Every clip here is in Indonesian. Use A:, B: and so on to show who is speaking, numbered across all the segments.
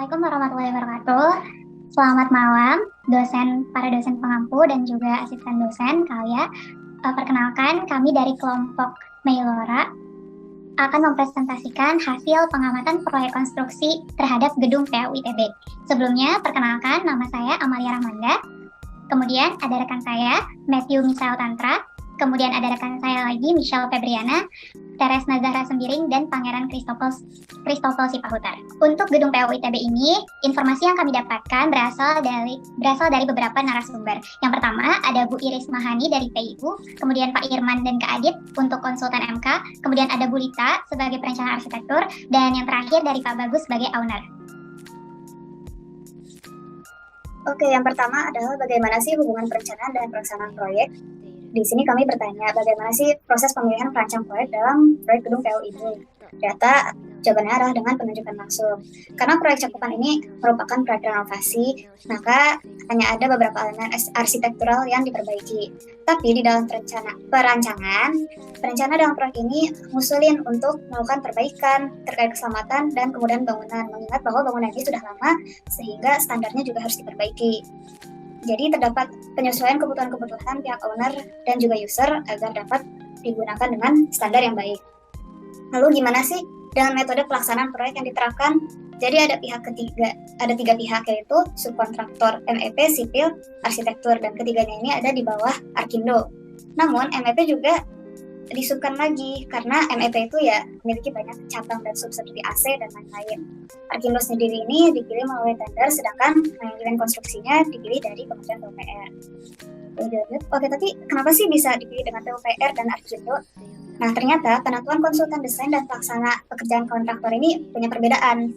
A: Assalamualaikum warahmatullahi wabarakatuh. Selamat malam, para dosen pengampu dan juga asisten dosen kalian. Perkenalkan, kami dari kelompok Meilora akan mempresentasikan hasil pengamatan proyek konstruksi terhadap gedung PAU ITB. Sebelumnya, perkenalkan, nama saya Amalia Rahmanda. Kemudian ada rekan saya, Matthew Misael Tantra. Kemudian ada rekan saya lagi, Michelle Febriana, Teres Nazara Sembiring, dan Pangeran Christopher Sipahutar. Untuk gedung PAU ITB ini, informasi yang kami dapatkan berasal dari beberapa narasumber. Yang pertama, ada Bu Iris Mahani dari PIU, kemudian Pak Irman dan Kak Adit untuk konsultan MK, kemudian ada Bu Lita sebagai perencana arsitektur, dan yang terakhir dari Pak Bagus sebagai owner.
B: Oke, yang pertama adalah bagaimana sih hubungan perencanaan dan pelaksanaan proyek. Di sini kami bertanya bagaimana sih proses pemilihan perancang proyek dalam proyek gedung PAU ini. Data jawabannya adalah dengan penunjukan langsung. Karena proyek cakupan ini merupakan proyek renovasi, maka hanya ada beberapa elemen arsitektural yang diperbaiki. Tapi di dalam perancangan dalam proyek ini ngusulin untuk melakukan perbaikan terkait keselamatan dan kemudahan bangunan, mengingat bahwa bangunan ini sudah lama sehingga standarnya juga harus diperbaiki. Jadi terdapat penyesuaian kebutuhan-kebutuhan pihak owner dan juga user agar dapat digunakan dengan standar yang baik. Lalu gimana sih dengan metode pelaksanaan proyek yang diterapkan? Jadi ada tiga pihak, yaitu subkontraktor MEP, sipil, arsitektur, dan ketiganya ini ada di bawah Arkindo. Namun MEP juga disubkan lagi karena MEP itu ya memiliki banyak cabang dan sub seperti AC dan lain-lain. Arkindo sendiri ini dipilih melalui tender, sedangkan manajemen konstruksinya dipilih dari Kementerian PUPR. Oke, tapi kenapa sih bisa dipilih dengan PUPR dan Arkindo? Nah, ternyata penentuan konsultan desain dan pelaksana pekerjaan kontraktor ini punya perbedaan.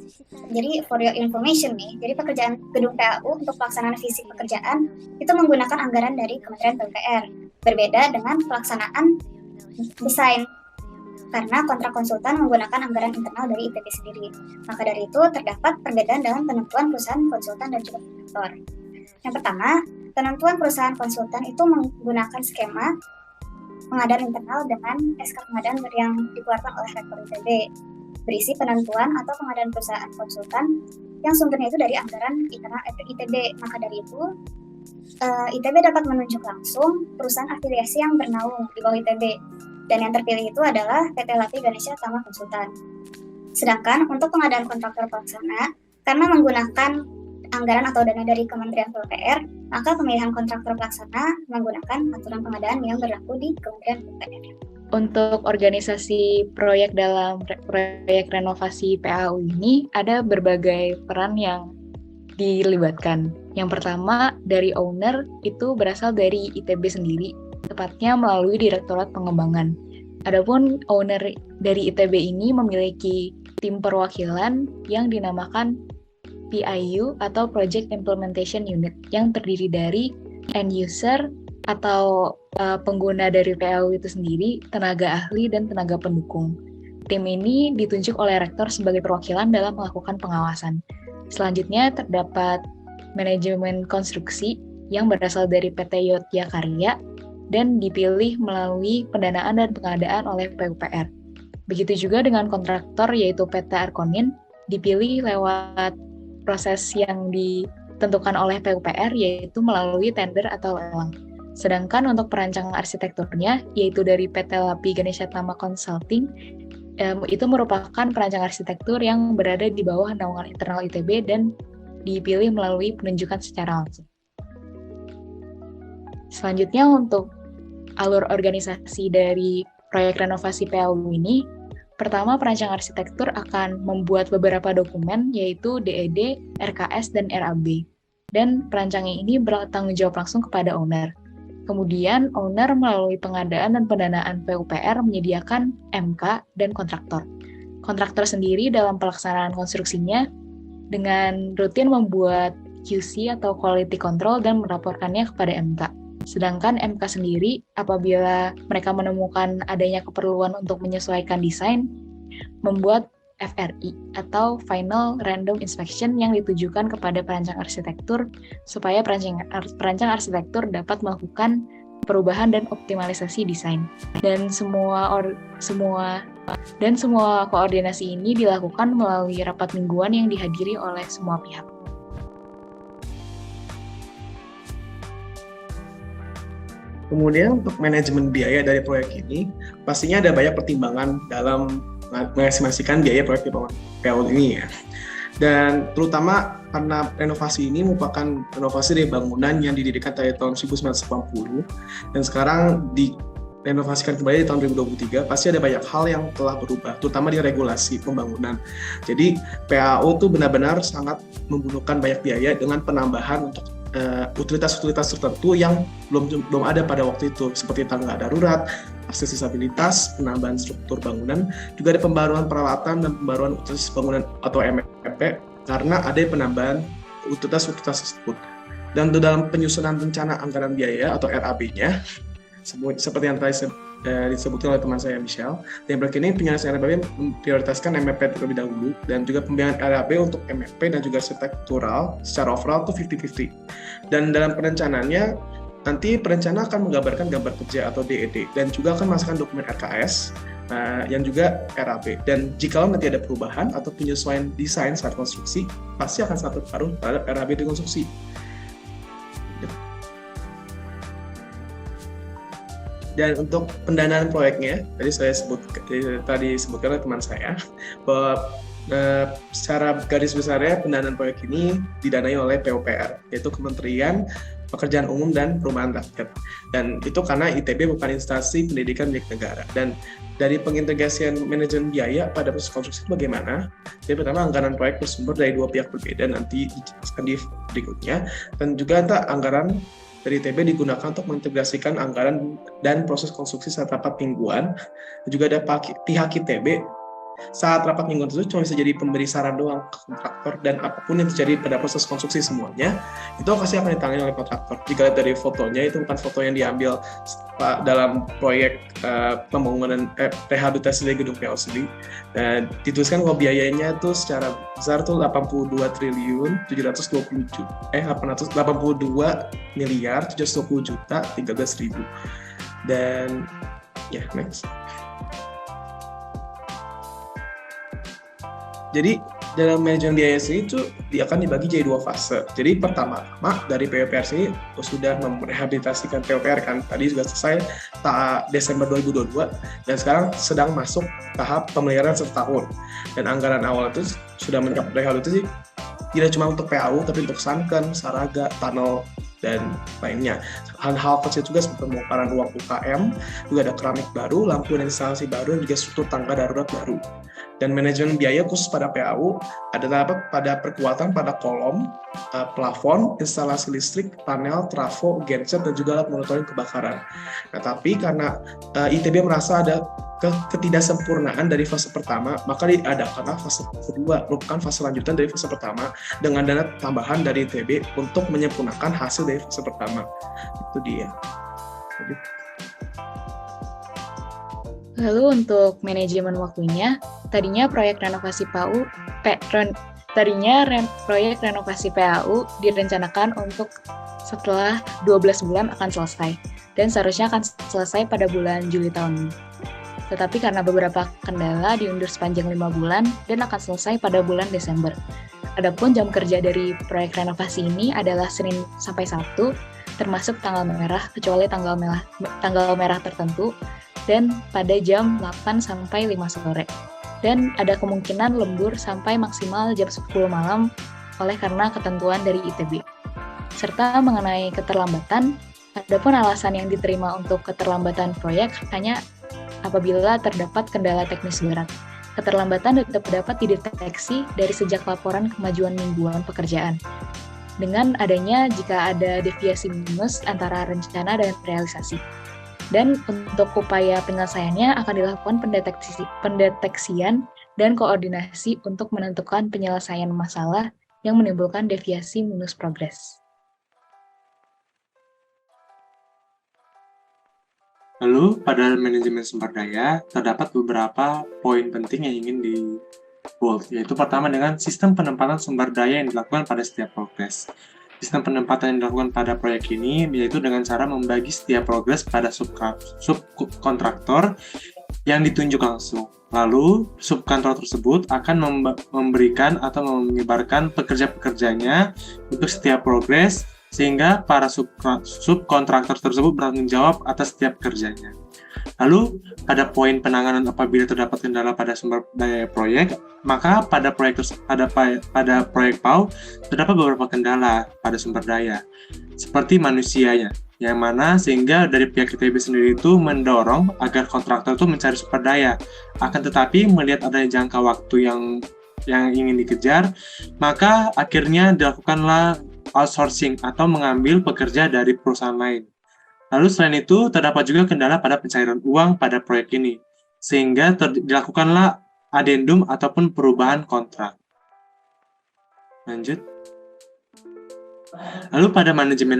B: Jadi, for your information nih, jadi pekerjaan gedung PAU untuk pelaksanaan fisik pekerjaan itu menggunakan anggaran dari Kementerian PUPR. Berbeda dengan pelaksanaan desain, karena kontrak konsultan menggunakan anggaran internal dari ITB sendiri. Maka dari itu terdapat perbedaan dalam penentuan perusahaan konsultan dan juga kontraktor. Yang pertama, penentuan perusahaan konsultan itu menggunakan skema pengadaan internal dengan SK pengadaan yang dikeluarkan oleh Rektor ITB, berisi penentuan atau pengadaan perusahaan konsultan yang sumbernya itu dari anggaran internal ITB. Maka dari itu, ITB dapat menunjuk langsung perusahaan afiliasi yang bernaung di bawah ITB, dan yang terpilih itu adalah PT Lapi Ganesha Tama Konsultan. Sedangkan untuk pengadaan kontraktor pelaksana, karena menggunakan anggaran atau dana dari Kementerian PUPR, maka pemilihan kontraktor pelaksana menggunakan aturan pengadaan yang berlaku di Kementerian PUPR.
C: Untuk organisasi proyek dalam proyek renovasi PAU ini ada berbagai peran yang dilibatkan. Yang pertama, dari owner itu berasal dari ITB sendiri, tepatnya melalui Direktorat Pengembangan. Adapun owner dari ITB ini memiliki tim perwakilan yang dinamakan PIU atau Project Implementation Unit yang terdiri dari end user atau pengguna dari PAU itu sendiri, tenaga ahli, dan tenaga pendukung. Tim ini ditunjuk oleh rektor sebagai perwakilan dalam melakukan pengawasan. Selanjutnya terdapat manajemen konstruksi yang berasal dari PT Yotya Karya dan dipilih melalui pendanaan dan pengadaan oleh PUPR. Begitu juga dengan kontraktor yaitu PT Arkonin, dipilih lewat proses yang ditentukan oleh PUPR yaitu melalui tender atau lelang. Sedangkan untuk perancang arsitekturnya yaitu dari PT Lapi Ganesha Tama Consulting, itu merupakan perancang arsitektur yang berada di bawah naungan internal ITB dan dipilih melalui penunjukan secara langsung. Selanjutnya untuk alur organisasi dari proyek renovasi PAU ini, pertama perancang arsitektur akan membuat beberapa dokumen yaitu DED, RKS, dan RAB. Dan perancang ini bertanggung jawab langsung kepada owner. Kemudian owner melalui pengadaan dan pendanaan PUPR menyediakan MK dan kontraktor. Kontraktor sendiri dalam pelaksanaan konstruksinya dengan rutin membuat QC atau quality control dan melaporkannya kepada MK. Sedangkan MK sendiri apabila mereka menemukan adanya keperluan untuk menyesuaikan desain, membuat FRI atau Final Random Inspection yang ditujukan kepada perancang arsitektur supaya perancang arsitektur dapat melakukan perubahan dan optimalisasi desain. Dan semua Dan semua koordinasi ini dilakukan melalui rapat mingguan yang dihadiri oleh semua pihak.
D: Kemudian untuk manajemen biaya dari proyek ini, pastinya ada banyak pertimbangan dalam mengestimasikan biaya proyek di PAU ini ya. Dan terutama karena renovasi ini merupakan renovasi dari bangunan yang didirikan dari tahun 1980 dan sekarang direnovasikan kembali di tahun 2023, pasti ada banyak hal yang telah berubah, terutama di regulasi pembangunan. Jadi PAU itu benar-benar sangat membutuhkan banyak biaya dengan penambahan untuk utilitas-utilitas tertentu yang belum ada pada waktu itu, seperti tangga darurat, akses disabilitas, penambahan struktur bangunan, juga ada pembaruan peralatan dan pembaruan utilitas bangunan atau MFP karena ada penambahan utilitas-utilitas tersebut. Dan dalam penyusunan rencana anggaran biaya atau RAB-nya, seperti yang tadi disebutkan oleh teman saya Michelle, dan ini penyelesaian RAB memprioritaskan MFP terlebih dahulu dan juga pembiayaan RAB untuk MFP dan juga struktural secara overall itu 50-50. Dan dalam perencanaannya nanti perencana akan menggambarkan gambar kerja atau DED dan juga akan memasukkan dokumen RKS yang juga RAB. Dan jika nanti ada perubahan atau penyesuaian desain saat konstruksi, pasti akan sangat berpengaruh terhadap RAB di konstruksi. Dan untuk pendanaan proyeknya, tadi sebutkan oleh teman saya bahwa secara garis besarnya pendanaan proyek ini didanai oleh PUPR, yaitu Kementerian Pekerjaan Umum dan Perumahan Rakyat. Dan itu karena ITB bukan instansi pendidikan milik negara. Dan dari pengintegrasian manajemen biaya pada proses konstruksi bagaimana? Jadi pertama, anggaran proyek bersumber dari dua pihak berbeda, nanti dijelaskan di berikutnya. Dan juga anggaran dari ITB digunakan untuk mengintegrasikan anggaran dan proses konstruksi saat rapat mingguan. Juga ada pihak ITB saat rapat mingguan itu cuma bisa jadi pemberi saran doang ke kontraktor, dan apapun yang terjadi pada proses konstruksi semuanya itu pasti akan ditangani oleh kontraktor. Jika lihat dari fotonya, itu bukan foto yang diambil dalam proyek pembangunan rehabilitasi dari gedung PLCD. Dituliskan kalau biayanya itu secara besar tuh 82 triliun 720 82 miliar 720 juta 13 ribu. Dan ya, next. Jadi dalam manajemen biaya sini itu dia akan dibagi jadi dua fase. Jadi pertama dari PUPR sini sudah merehabilitasikan PUPR kan, tadi sudah selesai Desember 2022 dan sekarang sedang masuk tahap pemeliharaan setahun. Dan anggaran awal itu sudah mencapai rehabilitasi tidak cuma untuk PAU tapi untuk Sanken, Saraga, Tunnel dan lainnya. Hal-hal kecil juga seperti pembongkaran ruang UKM, juga ada keramik baru, lampu dan instalasi baru, dan juga struktur tangga darurat baru. Dan manajemen biaya khusus pada PAU adalah pada perkuatan pada kolom, plafon, instalasi listrik, panel, trafo, genset, dan juga alat monitoring kebakaran. Nah, tapi karena ITB merasa ada ketidaksempurnaan dari fase pertama, maka diadakanlah fase kedua, merupakan fase lanjutan dari fase pertama dengan dana tambahan dari ITB untuk menyempurnakan hasil dari fase pertama. Itu dia.
C: Lalu untuk manajemen waktunya, tadinya proyek renovasi PAU direncanakan untuk setelah 12 bulan akan selesai, dan seharusnya akan selesai pada bulan Juli tahun ini. Tetapi karena beberapa kendala diundur sepanjang 5 bulan dan akan selesai pada bulan Desember. Adapun jam kerja dari proyek renovasi ini adalah Senin sampai Sabtu, termasuk tanggal merah, kecuali tanggal merah tertentu, dan pada jam 8 sampai 5 sore. Dan ada kemungkinan lembur sampai maksimal jam 10 malam oleh karena ketentuan dari ITB. Serta mengenai keterlambatan, adapun alasan yang diterima untuk keterlambatan proyek hanya apabila terdapat kendala teknis berat. Keterlambatan dapat dideteksi dari sejak laporan kemajuan mingguan pekerjaan. Dengan adanya jika ada deviasi minus antara rencana dan realisasi. Dan untuk upaya penyelesaiannya akan dilakukan pendeteksian dan koordinasi untuk menentukan penyelesaian masalah yang menimbulkan deviasi minus progres.
E: Lalu, pada manajemen sumber daya, terdapat beberapa poin penting yang ingin di-bold, yaitu pertama dengan sistem penempatan sumber daya yang dilakukan pada setiap progres. Sistem penempatan yang dilakukan pada proyek ini yaitu dengan cara membagi setiap progres pada subkontraktor yang ditunjuk langsung. Lalu, subkontraktor tersebut akan memberikan atau menyebarkan pekerja-pekerjanya untuk setiap progres, sehingga para subkontraktor tersebut bertanggung jawab atas setiap kerjanya. Lalu, pada poin penanganan apabila terdapat kendala pada sumber daya proyek, maka pada proyek PAU terdapat beberapa kendala pada sumber daya, seperti manusianya, yang mana sehingga dari pihak ITB sendiri itu mendorong agar kontraktor itu mencari sumber daya. Akan tetapi melihat adanya jangka waktu yang ingin dikejar, maka akhirnya dilakukanlah outsourcing atau mengambil pekerja dari perusahaan lain. Lalu selain itu terdapat juga kendala pada pencairan uang pada proyek ini, sehingga dilakukanlah adendum ataupun perubahan kontrak. Lanjut. Lalu pada manajemen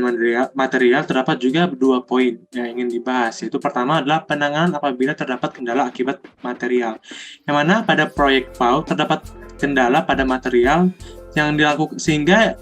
E: material terdapat juga 2 poin yang ingin dibahas, yaitu pertama adalah penanganan apabila terdapat kendala akibat material, yang mana pada proyek PAU terdapat kendala pada material yang dilakukan, sehingga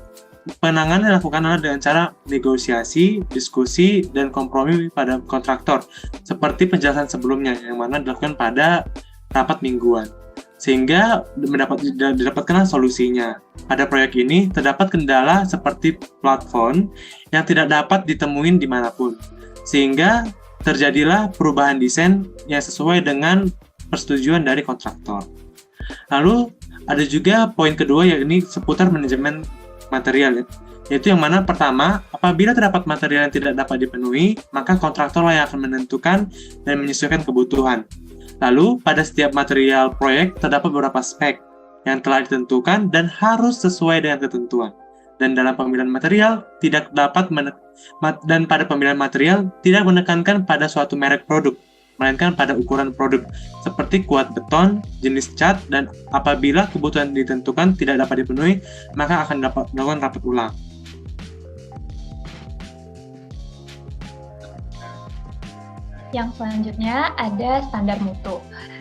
E: penanganan dilakukan adalah dengan cara negosiasi, diskusi, dan kompromi pada kontraktor, seperti penjelasan sebelumnya yang mana dilakukan pada rapat mingguan, sehingga didapatkanlah solusinya. Pada proyek ini terdapat kendala seperti platform yang tidak dapat ditemuin dimanapun, sehingga terjadilah perubahan desain yang sesuai dengan persetujuan dari kontraktor. Lalu ada juga poin kedua, yakni seputar manajemen material, yaitu yang mana pertama, apabila terdapat material yang tidak dapat dipenuhi, maka kontraktor yang akan menentukan dan menyesuaikan kebutuhan. Lalu, pada setiap material proyek terdapat beberapa spek yang telah ditentukan dan harus sesuai dengan ketentuan. Dan dalam pemilihan material pada pemilihan material tidak menekankan pada suatu merek produk, melainkan pada ukuran produk seperti kuat beton, jenis cat, dan apabila kebutuhan ditentukan tidak dapat dipenuhi, maka akan dilakukan rapat ulang.
F: Yang selanjutnya ada standar mutu.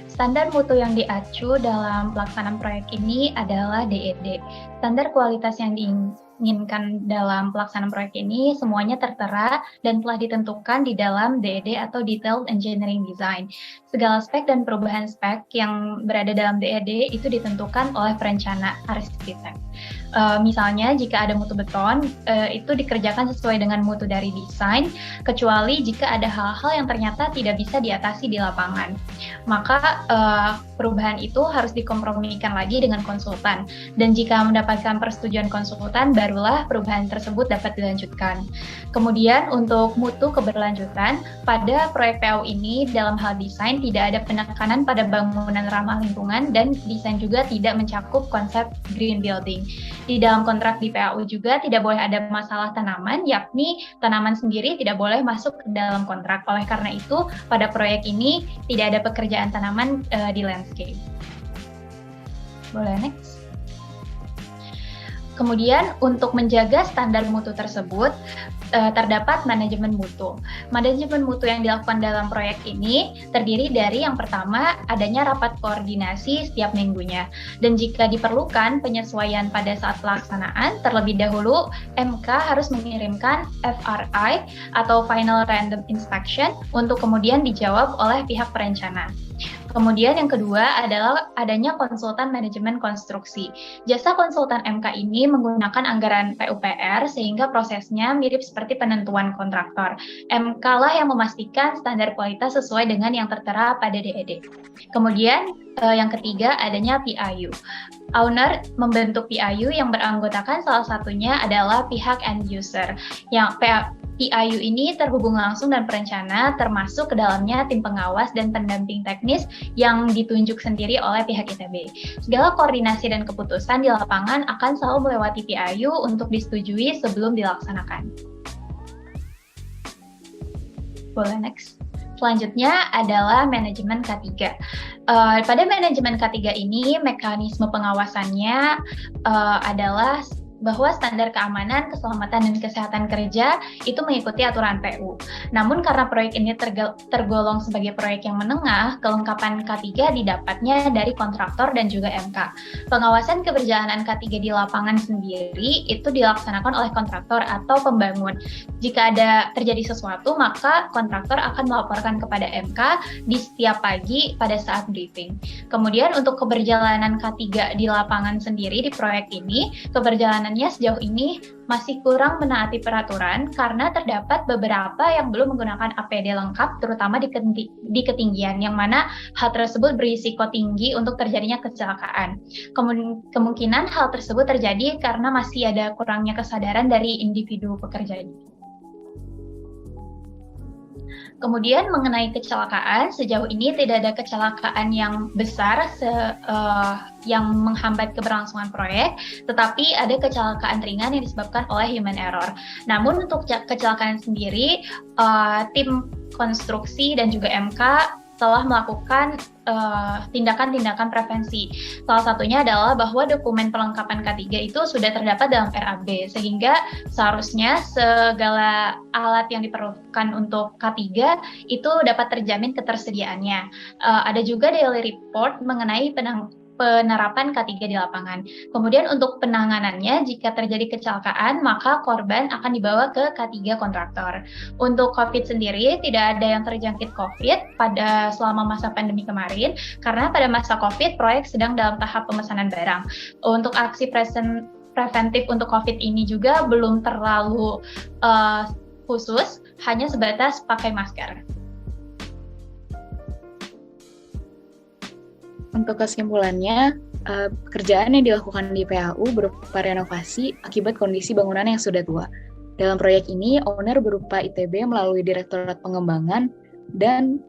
F: Standar mutu yang diacu dalam pelaksanaan proyek ini adalah DED. Standar kualitas yang diinginkan dalam pelaksanaan proyek ini semuanya tertera dan telah ditentukan di dalam DED atau Detailed Engineering Design. Segala spek dan perubahan spek yang berada dalam DED itu ditentukan oleh perencana arsitek. Misalnya jika ada mutu beton, itu dikerjakan sesuai dengan mutu dari desain, kecuali jika ada hal-hal yang ternyata tidak bisa diatasi di lapangan. Maka perubahan itu harus dikompromikan lagi dengan konsultan, dan jika mendapatkan persetujuan konsultan, barulah perubahan tersebut dapat dilanjutkan. Kemudian untuk mutu keberlanjutan, pada proyek PAU ini dalam hal desain tidak ada penekanan pada bangunan ramah lingkungan, dan desain juga tidak mencakup konsep green building. Di dalam kontrak di PAU juga tidak boleh ada masalah tanaman, yakni tanaman sendiri tidak boleh masuk ke dalam kontrak. Oleh karena itu, pada proyek ini tidak ada pekerjaan tanaman di landscape. Boleh next. Kemudian untuk menjaga standar mutu tersebut, terdapat manajemen mutu. Manajemen mutu yang dilakukan dalam proyek ini terdiri dari yang pertama, adanya rapat koordinasi setiap minggunya. Dan jika diperlukan penyesuaian pada saat pelaksanaan, terlebih dahulu MK harus mengirimkan FRI atau Final Random Inspection untuk kemudian dijawab oleh pihak perencana. Kemudian yang kedua adalah adanya konsultan manajemen konstruksi. Jasa konsultan MK ini menggunakan anggaran PUPR sehingga prosesnya mirip seperti penentuan kontraktor. MK lah yang memastikan standar kualitas sesuai dengan yang tertera pada DED. Kemudian yang ketiga adanya PIU. Owner membentuk PIU yang beranggotakan salah satunya adalah pihak end user. Yang PIU ini terhubung langsung dan perencana, termasuk ke dalamnya tim pengawas dan pendamping teknis yang ditunjuk sendiri oleh pihak ITB. Segala koordinasi dan keputusan di lapangan akan selalu melewati PIU untuk disetujui sebelum dilaksanakan. Boleh next. Selanjutnya adalah manajemen K3. Pada manajemen K3 ini, mekanisme pengawasannya adalah bahwa standar keamanan, keselamatan, dan kesehatan kerja itu mengikuti aturan PU. Namun karena proyek ini tergolong sebagai proyek yang menengah, kelengkapan K3 didapatnya dari kontraktor dan juga MK. Pengawasan keberjalanan K3 di lapangan sendiri itu dilaksanakan oleh kontraktor atau pembangun. Jika ada terjadi sesuatu, maka kontraktor akan melaporkan kepada MK di setiap pagi pada saat briefing. Kemudian untuk keberjalanan K3 di lapangan sendiri di proyek ini, keberjalanannya sejauh ini masih kurang menaati peraturan karena terdapat beberapa yang belum menggunakan APD lengkap, terutama di ketinggian, yang mana hal tersebut berisiko tinggi untuk terjadinya kecelakaan. Kemungkinan hal tersebut terjadi karena masih ada kurangnya kesadaran dari individu pekerja ini. Kemudian mengenai kecelakaan, sejauh ini tidak ada kecelakaan yang besar yang menghambat keberlangsungan proyek, tetapi ada kecelakaan ringan yang disebabkan oleh human error. Namun untuk kecelakaan sendiri, tim konstruksi dan juga MK telah melakukan tindakan-tindakan prevensi. Salah satunya adalah bahwa dokumen perlengkapan K3 itu sudah terdapat dalam RAB, sehingga seharusnya segala alat yang diperlukan untuk K3 itu dapat terjamin ketersediaannya. Ada juga daily report mengenai penerapan K3 di lapangan. Kemudian untuk penanganannya, jika terjadi kecelakaan, maka korban akan dibawa ke K3 kontraktor. Untuk COVID sendiri, tidak ada yang terjangkit COVID selama masa pandemi kemarin, karena pada masa COVID, proyek sedang dalam tahap pemesanan barang. Untuk aksi preventif untuk COVID ini juga belum terlalu khusus, hanya sebatas pakai masker.
C: Untuk kesimpulannya, pekerjaan yang dilakukan di PAU berupa renovasi akibat kondisi bangunan yang sudah tua. Dalam proyek ini, owner berupa ITB melalui Direktorat Pengembangan dan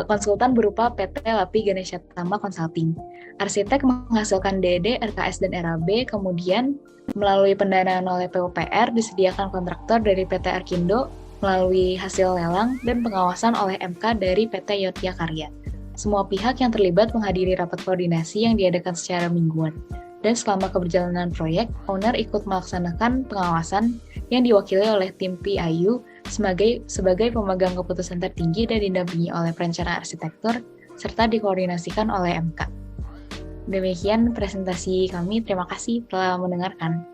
C: konsultan berupa PT Lapi Ganesha Tama Consulting. Arsitek menghasilkan DD, RKS, dan RAB, kemudian melalui pendanaan oleh PUPR disediakan kontraktor dari PT Arkindo melalui hasil lelang dan pengawasan oleh MK dari PT Yotya Karya. Semua pihak yang terlibat menghadiri rapat koordinasi yang diadakan secara mingguan. Dan selama keberjalanan proyek, owner ikut melaksanakan pengawasan yang diwakili oleh tim PIU sebagai pemegang keputusan tertinggi dan didampingi oleh perencana arsitektur, serta dikoordinasikan oleh MK. Demikian presentasi kami, terima kasih telah mendengarkan.